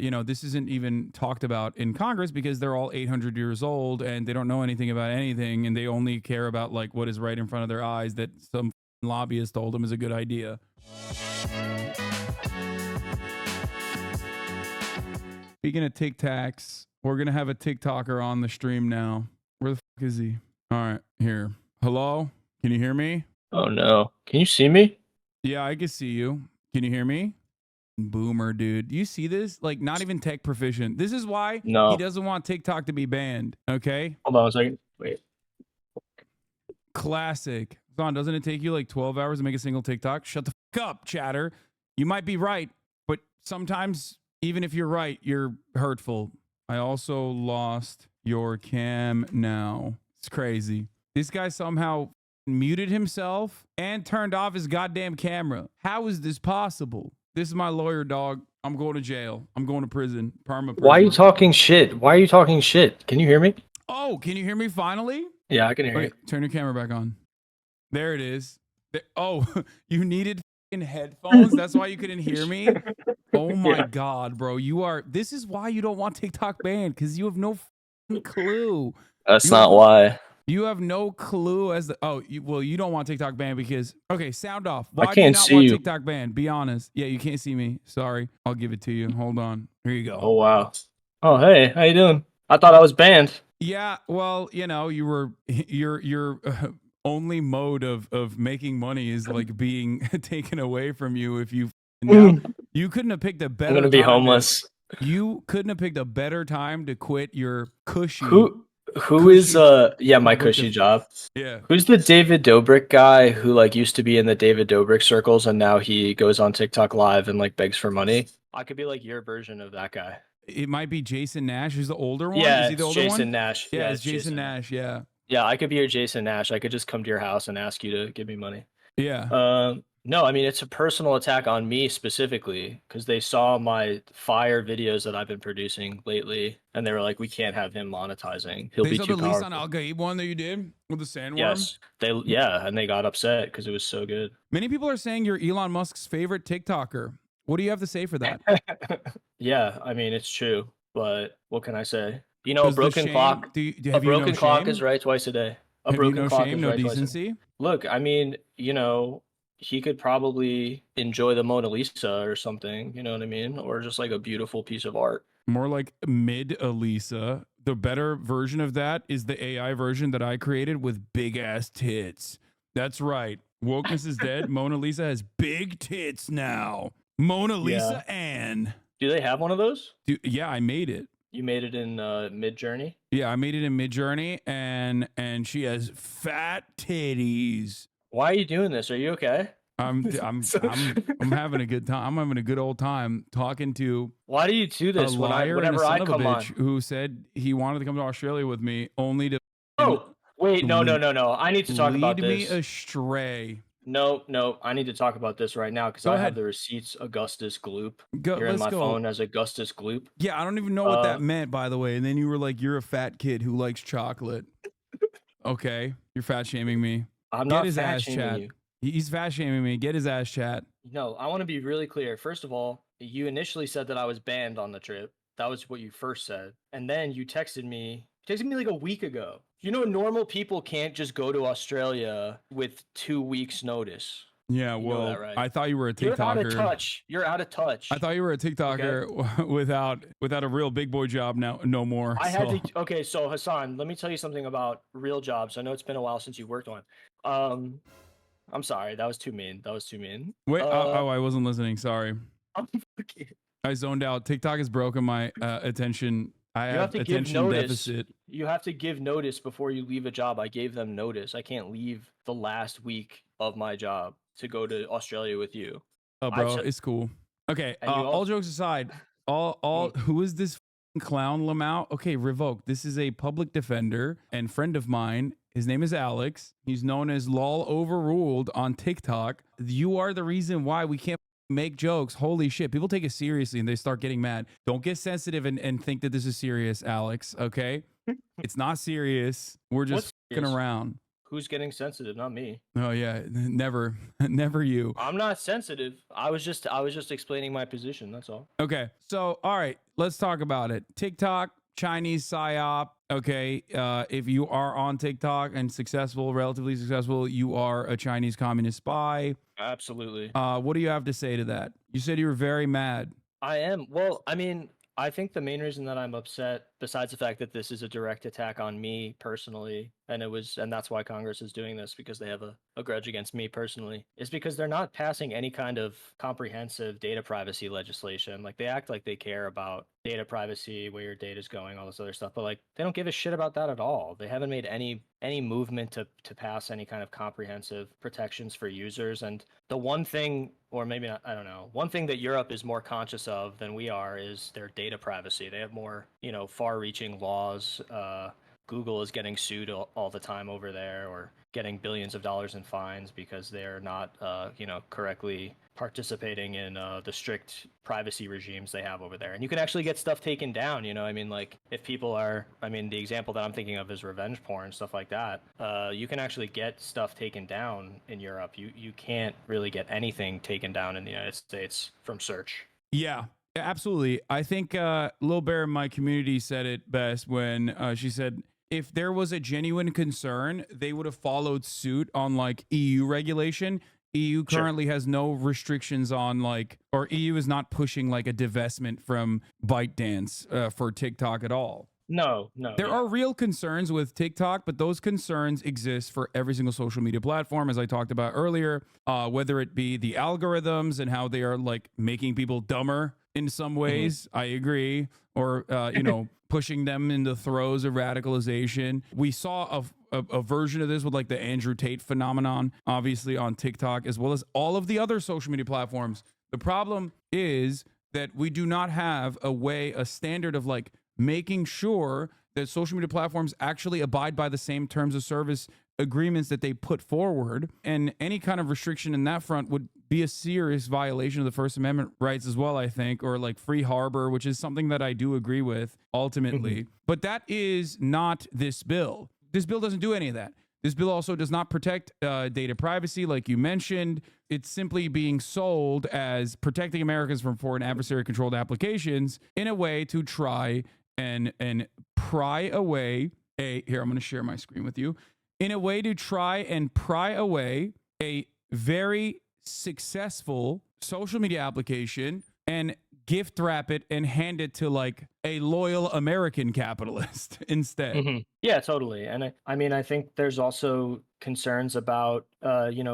you know, this isn't even talked about in Congress because they're all 800 years old and they don't know anything about anything, and they only care about like what is right in front of their eyes that some lobbyist told them is a good idea. Speaking of Tic Tacs, we're gonna have a TikToker on the stream now. Where the fuck is he? All right, here. Hello, can you hear me? Oh no, can you see me? Yeah, I can see you. Can you hear me? Boomer, dude. You see this? Like, not even tech proficient. This is why he No. doesn't want TikTok to be banned. Okay. Hold on a second. Wait. Classic. Hasan, doesn't it take you like 12 hours to make a single TikTok? Shut the fuck up, chatter. You might be right, but sometimes, even if you're right, you're hurtful. I also lost your cam now. It's crazy. This guy somehow muted himself and turned off his goddamn camera. How is this possible? This is my lawyer, dog. I'm going to jail. I'm going to prison. Perma prison. Why are you talking shit? Why are you talking shit? Can you hear me? Oh, can you hear me finally? Yeah, I can hear Wait, you. turn your camera back on. There it is. Oh, you needed headphones? That's why you couldn't hear me? Oh my God, bro. This is why you don't want TikTok banned, because you have no clue. That's not why. You have no clue as the you don't want TikTok banned because sound off. Why I do you can't not see want you. TikTok banned? Be honest. Yeah, you can't see me. Sorry. I'll give it to you. Hold on. Here you go. Oh wow. Oh hey, how you doing? I thought I was banned. Yeah, well, you know, your only mode of making money is like being taken away from you if you you couldn't have picked a better I'm gonna be homeless. You couldn't have picked a better time to quit your cushy. Who is my cushy job? Yeah. Who's the David Dobrik guy who like used to be in the David Dobrik circles and now he goes on TikTok live and like begs for money? I could be like your version of that guy. It might be Jason Nash, who's the older one. Yeah, is he the older Jason one? Nash. Yeah, it's Jason Nash. Yeah. Yeah, I could be your Jason Nash. I could just come to your house and ask you to give me money. Yeah. No, I mean, it's a personal attack on me specifically because they saw my fire videos that I've been producing lately and they were like, we can't have him monetizing. He'll be too powerful. They saw the Lisan Al-Gaib one that you did with the sandworm? Yes. And they got upset because it was so good. Many people are saying you're Elon Musk's favorite TikToker. What do you have to say for that? Yeah, I mean, it's true, but what can I say? You know, a broken clock. A broken clock is right twice a day. A broken clock is right twice a day. Look, I mean, you know, he could probably enjoy the Mona Lisa or something, you know what I mean? Or just like a beautiful piece of art. More like mid-Elisa. The better version of that is the AI version that I created with big-ass tits. That's right. Wokeness is dead. Mona Lisa has big tits now. Mona Lisa Ann. Do they have one of those? Yeah, I made it. You made it in Mid-Journey? Yeah, I made it in Mid-Journey, and she has fat titties. Why are you doing this? Are you okay? I'm having a good time. I'm having a good old time talking to. Why do you do this? A liar and a son of a bitch who said he wanted to come to Australia with me, only to. Oh wait, no. I need to talk about this. Lead me astray. No. I need to talk about this right now because I have the receipts. Augustus Gloop. You're in my phone as Augustus Gloop. Yeah, I don't even know what that meant, by the way. And then you were like, "You're a fat kid who likes chocolate." Okay, you're fat shaming me. I'm not fat shaming you. He's fat shaming me. Get his ass, chat. No, I want to be really clear. First of all, you initially said that I was banned on the trip. That was what you first said. And then you texted me like a week ago. You know, normal people can't just go to Australia with 2 weeks notice. Yeah, well, right? I thought you were a TikToker. You're out of touch. I thought you were a TikToker without a real big boy job now, no more. Okay, so Hasan, let me tell you something about real jobs. I know it's been a while since you worked one. I'm sorry, that was too mean. Wait, I wasn't listening. Sorry. I zoned out. TikTok has broken my attention. I have attention deficit. You have to give notice before you leave a job. I gave them notice. I can't leave the last week of my job to go to Australia with you. Oh, bro, it's cool. Okay, all jokes aside, who is this clown Lamau? Okay, revoke. This is a public defender and friend of mine. His name is Alex. He's known as LolOverruled on TikTok. You are the reason why we can't make jokes. Holy shit. People take it seriously and they start getting mad. Don't get sensitive and think that this is serious, Alex. Okay? It's not serious. We're just fucking around. Who's getting sensitive? Not me. Oh yeah, never, never you. I'm not sensitive. I was just explaining my position. That's all. Okay, so all right, let's talk about it. TikTok, Chinese psyop. Okay, if you are on TikTok and successful, relatively successful, you are a Chinese communist spy. Absolutely. What do you have to say to that? You said you were very mad. I am. Well, I mean, I think the main reason that I'm upset, besides the fact that this is a direct attack on me personally, and that's why Congress is doing this, because they have a grudge against me personally, is because they're not passing any kind of comprehensive data privacy legislation. Like, they act like they care about data privacy, where your data is going, all this other stuff, but like they don't give a shit about that at all. They haven't made any movement to pass any kind of comprehensive protections for users. And the one thing, or maybe not, I don't know, one thing that Europe is more conscious of than we are is their data privacy. They have more, far-reaching laws. Google is getting sued all the time over there, or getting billions of dollars in fines because they're not, correctly participating in the strict privacy regimes they have over there. And you can actually get stuff taken down. I mean, like, if people are, the example that I'm thinking of is revenge porn, stuff like that. You can actually get stuff taken down in Europe. You can't really get anything taken down in the United States from search. Yeah. Absolutely. I think Lil Bear in my community said it best when she said, if there was a genuine concern, they would have followed suit on like EU regulation. EU currently has no restrictions on or EU is not pushing like a divestment from ByteDance for TikTok at all. No. There are real concerns with TikTok, but those concerns exist for every single social media platform, as I talked about earlier, whether it be the algorithms and how they are like making people dumber in some ways. I agree. Or, pushing them into the throes of radicalization. We saw a version of this with like the Andrew Tate phenomenon, obviously on TikTok, as well as all of the other social media platforms. The problem is that we do not have a standard of like making sure that social media platforms actually abide by the same terms of service agreements that they put forward. And any kind of restriction in that front would be a serious violation of the First Amendment rights as well, I think, or like free harbor, which is something that I do agree with ultimately. But that is not this bill. This bill doesn't do any of that. This bill also does not protect data privacy, like you mentioned. It's simply being sold as protecting Americans from foreign adversary-controlled applications in a way to try and pry away here, I'm going to share my screen with you. In a way to try and pry away a very successful social media application and gift wrap it and hand it to like a loyal American capitalist instead. Yeah, totally. And I think there's also concerns about,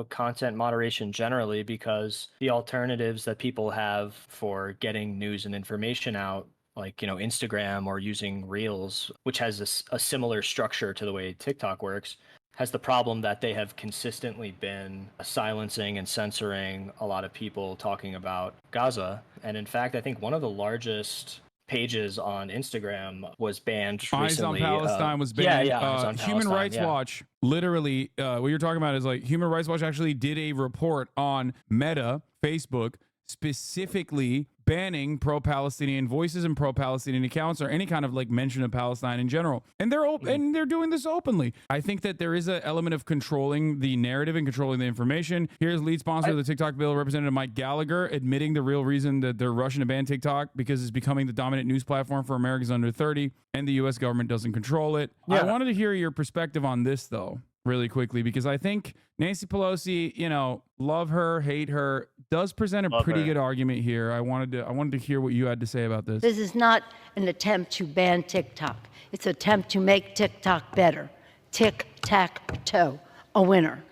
content moderation generally, because the alternatives that people have for getting news and information out, like, Instagram or using Reels, which has a similar structure to the way TikTok works, has the problem that they have consistently been silencing and censoring a lot of people talking about Gaza. And in fact, I think one of the largest pages on Instagram was banned recently. Eyes on Palestine was banned. Yeah, Human Rights Watch, literally, what you're talking about is like Human Rights Watch actually did a report on Meta, Facebook, specifically banning pro-Palestinian voices and pro-Palestinian accounts or any kind of like mention of Palestine in general. And they're doing this openly. I think that there is an element of controlling the narrative and controlling the information. Here's lead sponsor of the TikTok bill, Representative Mike Gallagher, admitting the real reason that they're rushing to ban TikTok because it's becoming the dominant news platform for Americans under 30 and the U.S. government doesn't control it. Yeah. I wanted to hear your perspective on this though, really quickly, because I think Nancy Pelosi, love her, hate her, does present a pretty good argument here. I wanted to hear what you had to say about this. This is not an attempt to ban TikTok. It's an attempt to make TikTok better. Tic-tac-toe. A winner.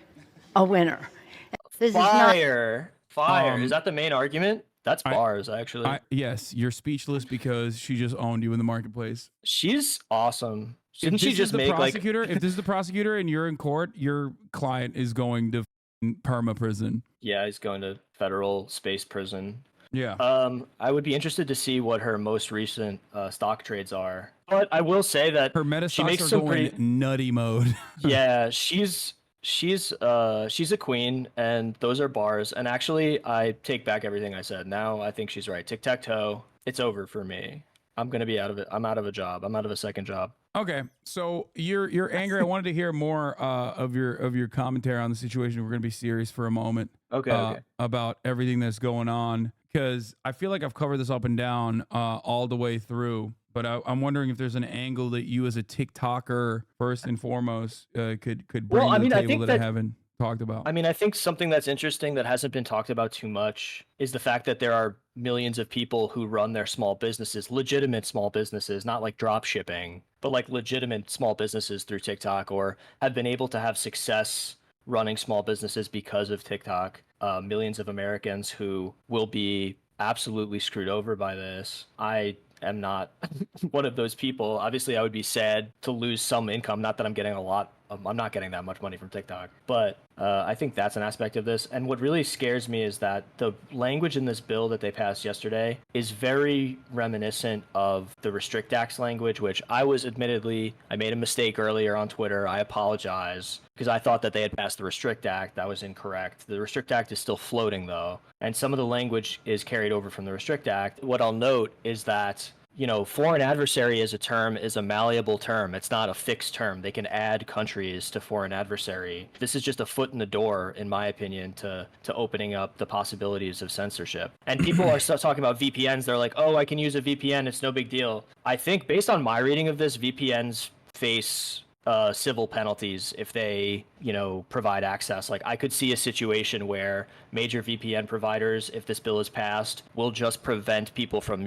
A winner. This Fire. Is that the main argument? That's bars, actually. Yes, you're speechless because she just owned you in the marketplace. She's awesome. Didn't she just make prosecutor? If this is the prosecutor and you're in court, your client is going to perma prison. Yeah, he's going to federal space prison. Yeah. I would be interested to see what her most recent stock trades are. But I will say that her meta stocks are going nutty mode. Yeah, she's a queen, and those are bars. And actually, I take back everything I said. Now I think she's right. Tic-tac-toe. It's over for me. I'm gonna be out of it. I'm out of a job. I'm out of a second job. Okay, so you're angry. I wanted to hear more of your commentary on the situation. We're gonna be serious for a moment. Okay. About everything that's going on, because I feel like I've covered this up and down all the way through. But I'm wondering if there's an angle that you, as a TikToker, first and foremost, could bring to the table that I haven't talked about. I mean, I think something that's interesting that hasn't been talked about too much is the fact that there are millions of people who run their small businesses, legitimate small businesses, not like drop shipping, but like legitimate small businesses through TikTok, or have been able to have success running small businesses because of TikTok. Millions of Americans who will be absolutely screwed over by this. I am not one of those people. Obviously, I would be sad to lose some income. Not that I'm getting a lot. I'm not getting that much money from TikTok, but I think that's an aspect of this. And what really scares me is that the language in this bill that they passed yesterday is very reminiscent of the Restrict Act's language, which I made a mistake earlier on Twitter. I apologize, because I thought that they had passed the Restrict Act. That was incorrect. The Restrict Act is still floating, though, and some of the language is carried over from the Restrict Act. What I'll note is that, you know, foreign adversary as a term is a malleable term. It's not a fixed term. They can add countries to foreign adversary. This is just a foot in the door, in my opinion, to opening up the possibilities of censorship. And people are still talking about VPNs. They're like, oh, I can use a VPN. It's no big deal. I think based on my reading of this, VPNs face civil penalties if they, you know, provide access. Like, I could see a situation where major VPN providers, if this bill is passed, will just prevent people from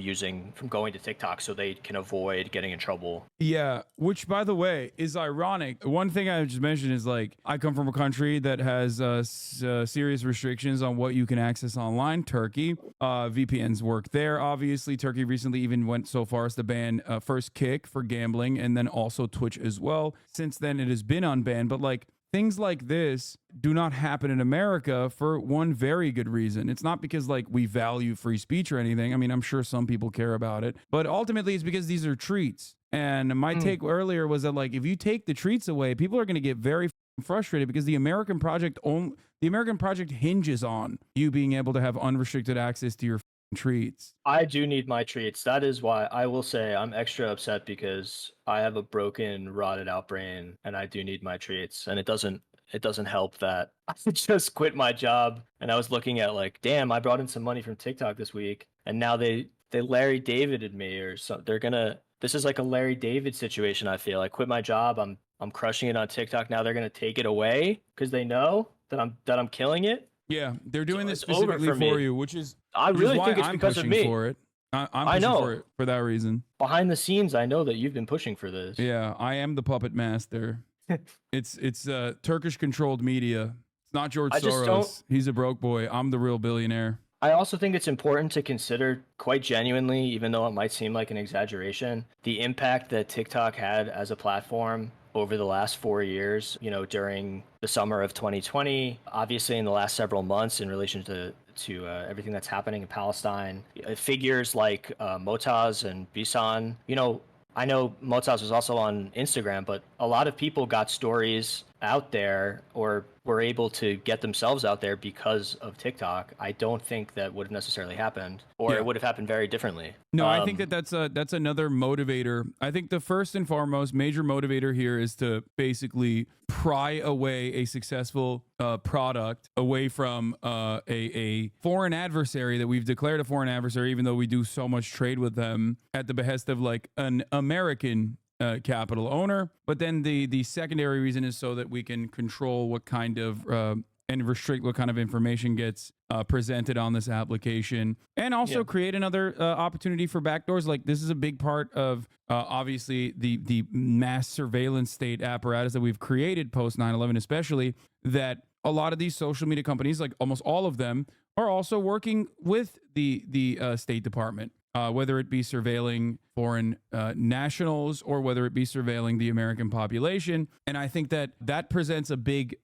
going to TikTok so they can avoid getting in trouble. Yeah, which, by the way, is ironic. One thing I just mentioned is, like, I come from a country that has serious restrictions on what you can access online, Turkey. VPNs work there, obviously. Turkey recently even went so far as to ban first Kick for gambling, and then also Twitch as well. Since then, it has been unbanned, but, like, things like this do not happen in America for one very good reason. It's not because, like, we value free speech or anything. I mean, I'm sure some people care about it, but ultimately it's because these are treats. And my take earlier was that, like, if you take the treats away, people are going to get very frustrated, because the American project hinges on you being able to have unrestricted access to your treats. I do need my treats. That is why I will say I'm extra upset, because I have a broken, rotted out brain, and I do need my treats. And it doesn't help that I just quit my job, and I was looking at, like, damn, I brought in some money from TikTok this week, and now they Larry Davided me, or something. This is like a Larry David situation. I feel I quit my job. I'm crushing it on TikTok. Now they're gonna take it away because they know that I'm killing it. Yeah, they're doing this specifically for you, which is I really think it's because of me. For it. I'm pushing for it for that reason. Behind the scenes, I know that you've been pushing for this. Yeah, I am the puppet master. It's Turkish controlled media. It's not George Soros. He's a broke boy. I'm the real billionaire. I also think it's important to consider, quite genuinely, even though it might seem like an exaggeration, the impact that TikTok had as a platform over the last 4 years, you know, during the summer of 2020, obviously in the last several months in relation to everything that's happening in Palestine. Figures like Motaz and Bisan, you know, I know Motaz was also on Instagram, but a lot of people got stories out there or were able to get themselves out there because of TikTok. I don't think that would have necessarily happened, or it would have happened very differently. No, I think that's another motivator. I think the first and foremost major motivator here is to basically pry away a successful product away from a foreign adversary that we've declared a foreign adversary, even though we do so much trade with them at the behest of, like, an American capital owner. But then the secondary reason is so that we can control what kind of and restrict what kind of information gets presented on this application, and also create another opportunity for backdoors. Like, this is a big part of obviously the mass surveillance state apparatus that we've created post 9/11, especially, that a lot of these social media companies, like almost all of them, are also working with the State Department. Whether it be surveilling foreign nationals or whether it be surveilling the American population. And I think that presents a big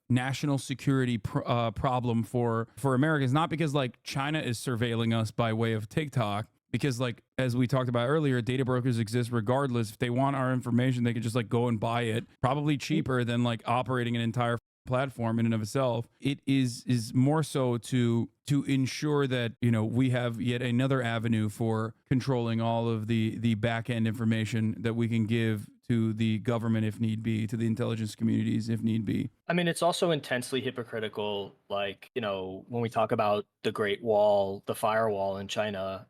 national security problem for Americans, not because, like, China is surveilling us by way of TikTok, because, like, as we talked about earlier, data brokers exist regardless. If they want our information, they can just, like, go and buy it, probably cheaper than, like, operating an entire platform in and of itself. It is more so to ensure that, you know, we have yet another avenue for controlling all of the back end information that we can give to the government if need be, to the intelligence communities if need be. I mean, it's also intensely hypocritical, like, you know, when we talk about the Great Wall, the firewall in China,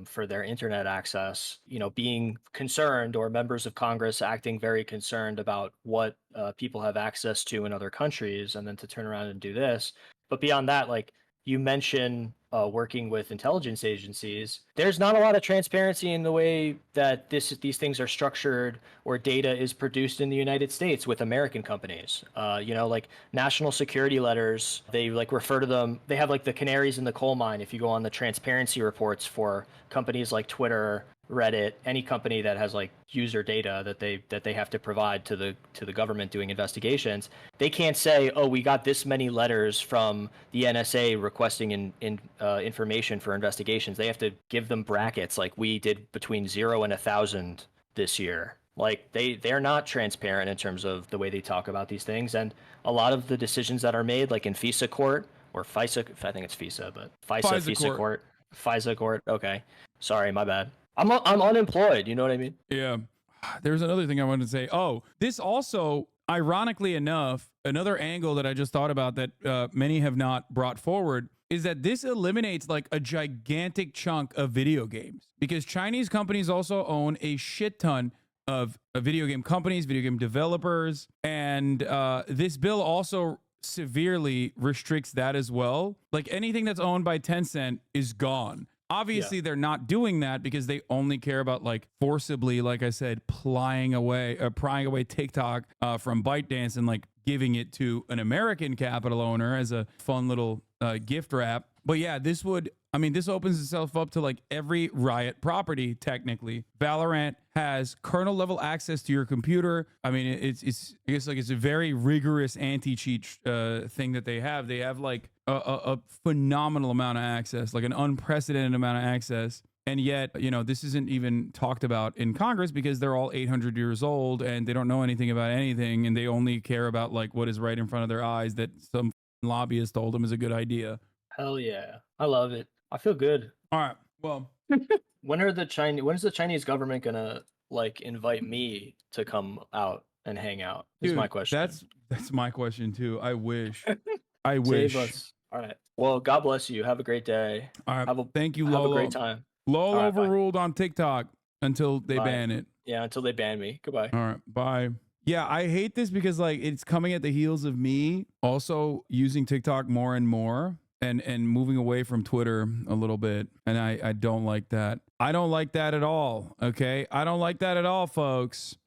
for their internet access, you know, being concerned, or members of Congress acting very concerned about what people have access to in other countries, and then to turn around and do this. But beyond that, like, you mention working with intelligence agencies. There's not a lot of transparency in the way that these things are structured, or data is produced in the United States with American companies. You know, like national security letters, they like refer to them. They have like the canaries in the coal mine. If you go on the transparency reports for companies like Twitter, Reddit, any company that has like user data that they have to provide to the government doing investigations, they can't say, oh, we got this many letters from the NSA requesting information for investigations. They have to give them brackets, like we did between 0 and 1,000 this year. Like they're not transparent in terms of the way they talk about these things, and a lot of the decisions that are made, like in FISA court or FISA, I think it's FISA, but FISA court. Okay, sorry, my bad. I'm unemployed. You know what I mean? Yeah. There's another thing I wanted to say. Oh, this also, ironically enough, another angle that I just thought about that many have not brought forward is that this eliminates like a gigantic chunk of video games, because Chinese companies also own a shit ton of video game companies, video game developers. And this bill also severely restricts that as well. Like anything that's owned by Tencent is gone. Obviously, they're not doing that because they only care about like forcibly, like I said, prying away TikTok from ByteDance and like giving it to an American capital owner as a fun little gift wrap. But yeah, this opens itself up to like every Riot property. Technically, Valorant has kernel level access to your computer. I mean, it's I guess like it's a very rigorous anti-cheat thing that they have. They have like a phenomenal amount of access, like an unprecedented amount of access. And yet, you know, this isn't even talked about in Congress because they're all 800 years old and they don't know anything about anything. And they only care about like what is right in front of their eyes that some lobbyist told them is a good idea. Hell yeah. I love it. I feel good. All right. Well, when is the Chinese government gonna like invite me to come out and hang out? Is my question. That's my question too. I wish. Save us. All right. Well, God bless you. Have a great day. All right. Thank you, Lolo. Have a great time. LolOverruled on TikTok until they ban it. Yeah, until they ban me. Goodbye. All right. Bye. Yeah, I hate this because like it's coming at the heels of me also using TikTok more and more and moving away from Twitter a little bit. And I don't like that. I don't like that at all. Okay. I don't like that at all, folks.